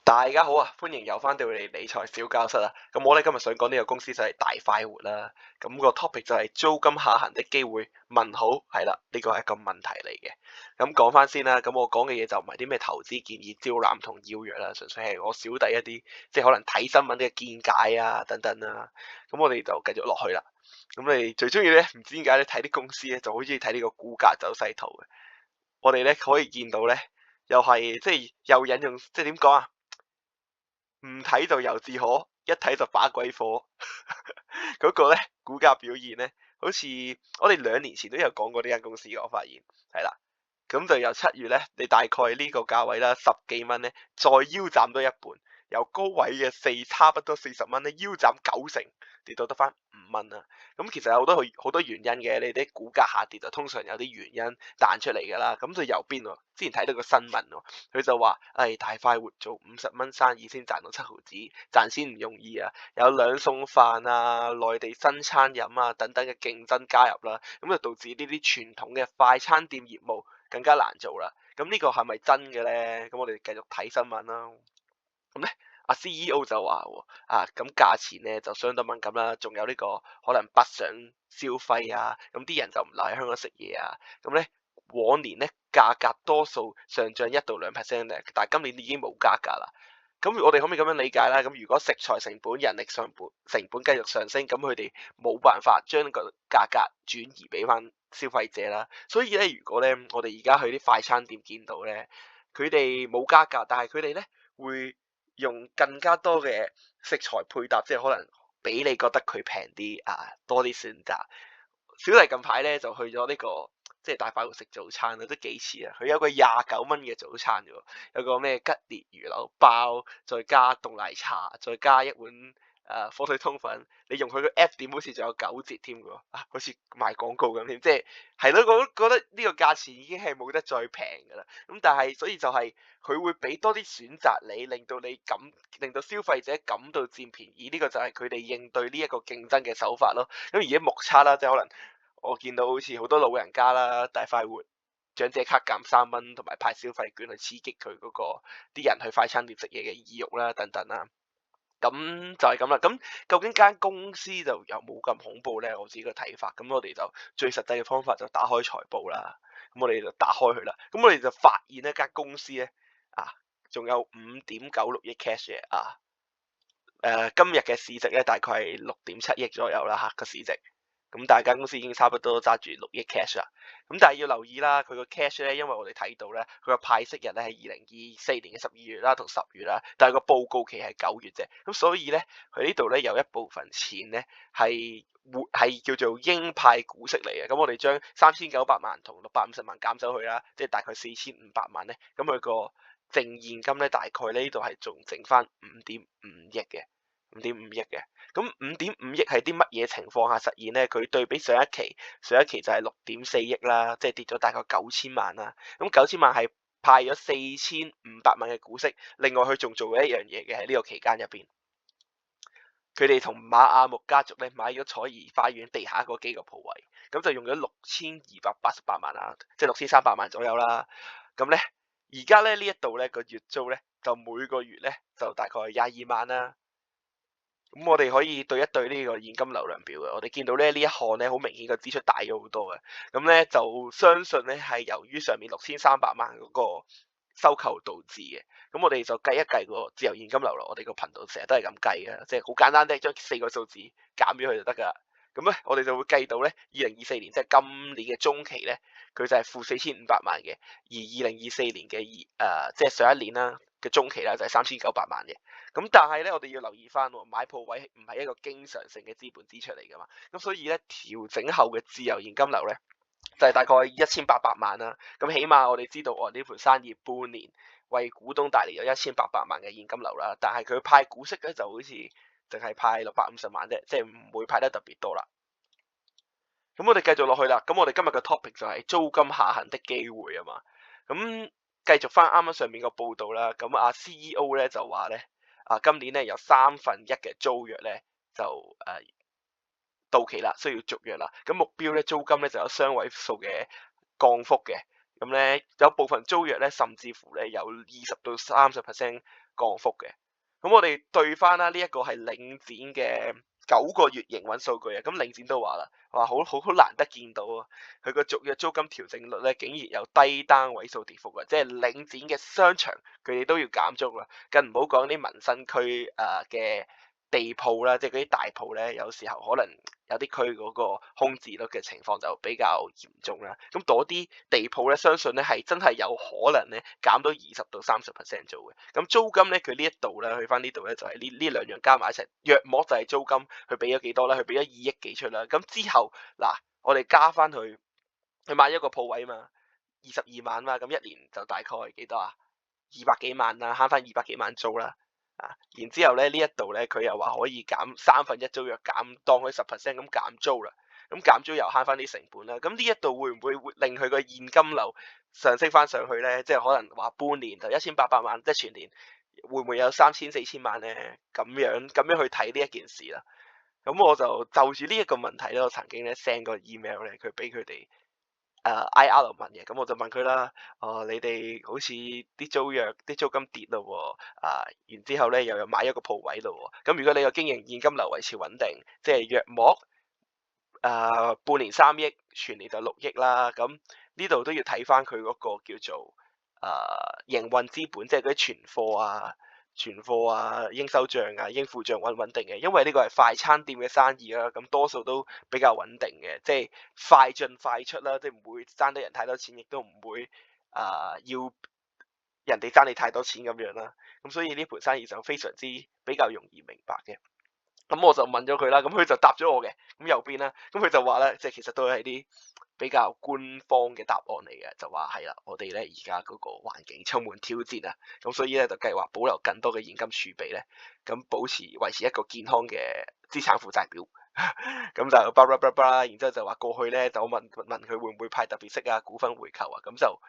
大家好啊，歡迎又翻到嚟理財小教室啊。咁我咧今日想講呢個公司就係大快活啦。咁個 topic 就係租金下行的機會？問號係啦，呢個係一個問題嚟嘅。咁講翻先啦，咁我講嘅嘢就唔係啲咩投資建議、招攬同邀約啦，純粹係我小弟一啲即係可能睇新聞嘅見解啊等等啦。咁我哋就繼續落去啦。咁你最中意咧，唔知點解咧睇啲公司咧就好中意睇呢個股價走勢圖嘅。我哋咧可以見到咧，又係即係又引用，即係點講啊？唔睇就由自可，一睇就把鬼火。嗰個咧股價表現咧，好似我哋2年前都有講過呢間公司嘅，我發現係啦。咁就由7月咧，你大概呢個價位啦，十幾蚊咧，再腰斬多一半，由高位嘅差不多40蚊咧，腰斬90%，跌到得翻5蚊啊！咁其實有好多原因嘅，你啲股價下跌就通常有啲原因彈出嚟㗎啦。咁就由邊喎？之前睇到個新聞喎，佢就話：大快活做50蚊生意先賺到7毫子，賺錢唔容易啊！有兩餸飯啊、內地新餐飲啊等等嘅競爭加入啦，咁就導致呢啲傳統嘅快餐店業務更加難做啦。咁呢個係咪真嘅呢？咁我哋繼續睇新聞啦。咁咧，阿 CEO 就話喎，咁價錢咧就相當敏感啦，仲有呢個可能北上消費啊，咁啲人就唔留喺香港食嘢啊。咁咧往年咧價格多數上漲1到2%咧，但係今年已經冇加價啦。咁我哋可唔可以咁樣理解啦？咁如果食材成本、人力成本繼續上升，咁佢哋冇辦法將個價格轉移俾翻消費者啦。所以咧，如果咧我哋而家去啲快餐店見到咧，佢哋冇加價，但係佢哋咧會用更加多嘅食材配搭，即係可能俾你覺得佢平啲啊，多啲選擇。小弟近排咧就去咗呢個即係大快活食早餐啦，都幾次啊！佢有個29蚊嘅早餐嘅喎，有個咩吉列魚柳包，再加凍奶茶，再加一碗火腿通粉。你用佢個 app 點好似仲有9折添嘅喎，好似賣廣告咁添，即係咯，我覺得呢個價錢已經係冇得再平㗎啦。咁但係所以就係佢會俾多啲選擇你，令到消費者感到佔便宜，呢個就係佢哋應對呢一個競爭嘅手法咯。咁而家目測啦，即係可能我見到好似好多老人家啦，大快活長者卡減3蚊，同埋派消費券去刺激佢嗰個啲人去快餐店食嘢嘅意欲啦，等等啦。咁就係咁啦。咁究竟間公司就有冇咁恐怖咧？我自己嘅睇法。咁我哋就最實際嘅方法就打開財報啦。咁我哋就打開佢啦。咁我哋就發現一間公司咧，仲有5.96億 cash 嘅今日嘅市值咧大概係6.7億左右啦，個市值。咁大間公司已經差不多揸住6億 cash 啦。咁但係要留意啦，佢個 cash 咧，因為我哋睇到咧，佢個派息日咧係2024年嘅12月啦同10月啦，但係個報告期係9月啫。咁所以咧，佢呢度咧有一部分錢咧係叫做應派股息嚟嘅。咁我哋將3900萬同650萬減走去啦，即係大概4500萬咧。咁佢個淨現金咧大概呢度係仲剩翻5.5億嘅。5.5億嘅。咁5.5億係啲乜嘢情況下實現咧？佢對比上一期就係6.4億啦，即係跌咗大概9000萬啦。咁9000萬係派咗4500萬嘅股息，另外佢仲做咗一樣嘢嘅喺呢個期間入邊，佢哋同馬亞木家族咧買咗彩頤花園地下嗰幾個鋪位，咁就用咗6288萬啦，即係6300萬左右啦。咁咧而家咧呢一度咧個月租咧就每個月咧就大概22萬啦。咁我哋可以對一對呢個現金流量表嘅，我哋見到咧呢一項咧好明顯個支出大咗好多嘅，咁咧就相信咧係由於上面6300萬嗰個收購導致嘅。咁我哋就計一計個自由現金流咯，我哋個頻道成日都係咁計嘅，即係好簡單啫，將4個數字減咗佢就得噶啦。咁咧我哋就會計到咧2024年即係今年嘅中期咧，佢就係負4500萬嘅，而2024年嘅即係上一年啦嘅中期啦就係3900萬嘅。咁但係咧，我哋要留意翻喎，買鋪位唔係一個經常性嘅資本支出嚟噶嘛，咁所以咧調整後嘅自由現金流咧就係大概1800萬啦。咁起碼我哋知道我呢盤生意半年為股東帶嚟咗1800萬嘅現金流啦，但係佢派股息咧就好似淨係派650萬啫，即係唔會派得特別多啦。咁我哋繼續落去啦。咁我哋今日嘅 topic 就係租金下行的機會啊嘛。咁繼續翻啱啱上面個報道啦。咁CEO 咧就話咧。今年咧有1/3嘅租約咧就到期啦，需要續約啦。咁目標咧租金咧就有雙位數嘅降幅嘅。咁咧有部分租約咧甚至乎咧有20到30%降幅嘅。咁我哋對翻啦，呢一個係領展嘅9個月營運數據啊。咁領展都話啦，話好難得見到啊，佢個續約租金調整率咧竟然有低單位數跌幅啊！即係領展嘅商場佢哋都要減租啦，更唔好講啲民生區嘅地鋪啦，即係嗰啲大鋪咧，有時候可能有啲區嗰個空置率嘅情況就比較嚴重啦。咁嗰啲地鋪咧，相信咧係真係有可能咧減到20到30% 租嘅。咁租金咧，佢呢一度咧去翻呢度咧就係呢兩樣加埋一齊，約莫就係租金佢俾咗幾多啦？佢俾咗2億幾出啦。咁之後嗱，我哋加翻去買一個鋪位嘛，22萬嘛，咁一年就大概幾多啊？200幾萬啦，慳翻200幾萬租啦。然之後咧呢一度咧佢又話可以減1/3租約，當佢10% 咁減租啦，咁減租又慳翻啲成本啦。咁呢一度會唔會令佢個現金流上升翻上去咧？即係可能話半年就1800萬，即係全年會唔會有3000、4000萬咧？咁樣去睇呢一件事啦。咁我就住呢一個問題咧，我曾經咧 send 個 email 咧，佢俾佢哋。IR 問嘅，咁我就問佢啦，你哋好似啲租約、啲租金跌咯喎，然之後咧又有買一個鋪位咯喎，咁如果你個經營現金流維持穩定，即係約莫半年3億，全年就6億啦，咁呢度都要睇翻佢嗰個叫做營運資本，即係嗰啲存貨啊、應收帳啊、應付帳穩唔穩定嘅，因為呢個係快餐店嘅生意啦，咁多數都比較穩定嘅，即係快進快出啦，即係唔會爭得人太多錢，亦都唔會要人哋爭你太多錢咁樣啦，咁所以呢盤生意就非常之比較容易明白嘅。咁我就問咗佢啦，咁佢就答咗我嘅，咁右邊啦，咁佢就話咧，即係其實都係啲比較官方嘅答案嚟嘅，就話係啦，我哋咧而家嗰個環境充滿挑戰啊，咁所以咧就計劃保留更多嘅現金儲備咧，咁維持一個健康嘅資產負債表，咁就巴拉巴拉，然之後就話過去咧就問佢會唔會派特別息啊、股份回購啊，咁就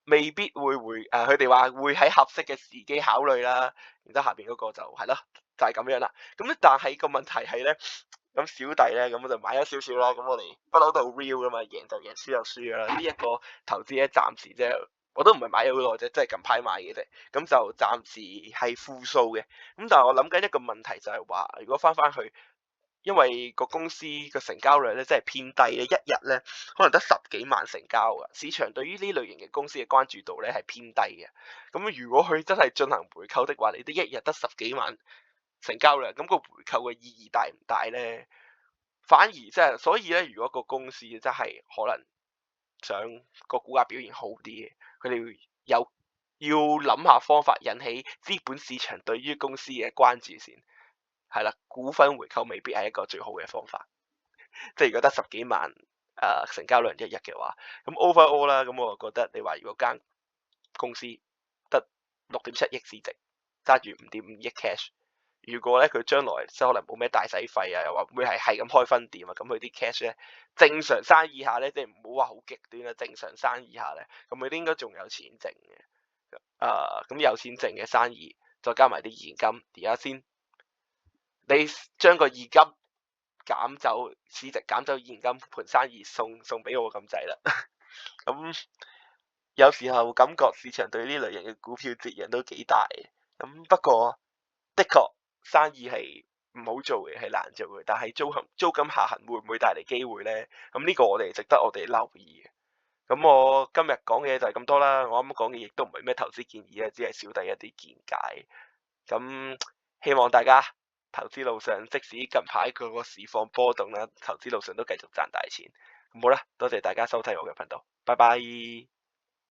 未必會佢哋話會喺合適嘅時機考慮啦，然之後下邊嗰個就係咯。就係咁樣啦，咁咧但係個問題係咧，咁小弟咧咁我就買咗少少啦，咁我哋不嬲都好 real 噶嘛，贏就贏，輸就輸噶啦。呢一個投資咧暫時即係我都唔係買咗好耐啫，即係近排買嘅啫，咁就暫時係負數嘅。咁但係我諗緊一個問題就係話，如果翻去，因為個公司個成交量咧真係偏低咧，一日咧可能得10幾萬成交啊，市場對於呢類型嘅公司嘅關注度咧係偏低嘅。咁如果佢真係進行回購的話，你哋一日得10幾萬成交量，咁個回購嘅意義大唔大咧？反而即係，所以咧，如果個公司真係可能想個股價表現好啲嘅，佢哋要諗下方法引起資本市場對於公司嘅關注先。係啦，股份回購未必係一個最好嘅方法。即係如果得10幾萬成交量一日嘅話，咁 overall 啦，咁我就覺得你話如果間公司得6.7億市值，揸住5.5億 cash。如果咧佢將來即可能冇咩大使費啊，又話會係咁開分店啊，咁佢啲 cash 咧正常生意下咧，即係唔好話好極端啦，正常生意下咧，咁佢哋應該仲有錢剩嘅。咁有錢剩嘅生意，再加埋啲現金，而家先你將個現金減走市值，減走現金，盤生意送俾我咁滯啦。咁有時候感覺市場對呢類型嘅股票折讓都幾大嘅。咁不過的確生意係唔好做嘅，係難做嘅。但係租金下行會唔會帶嚟機會呢？咁呢個我哋值得我哋留意嘅。咁我今日講嘅嘢就係咁多啦。我啱啱講嘅亦都唔係咩投資建議啊，只係小弟一啲見解。咁希望大家投資路上，即使近排佢個市況波動啦，投資路上都繼續賺大錢。咁好啦，多謝大家收睇我嘅頻道，拜拜。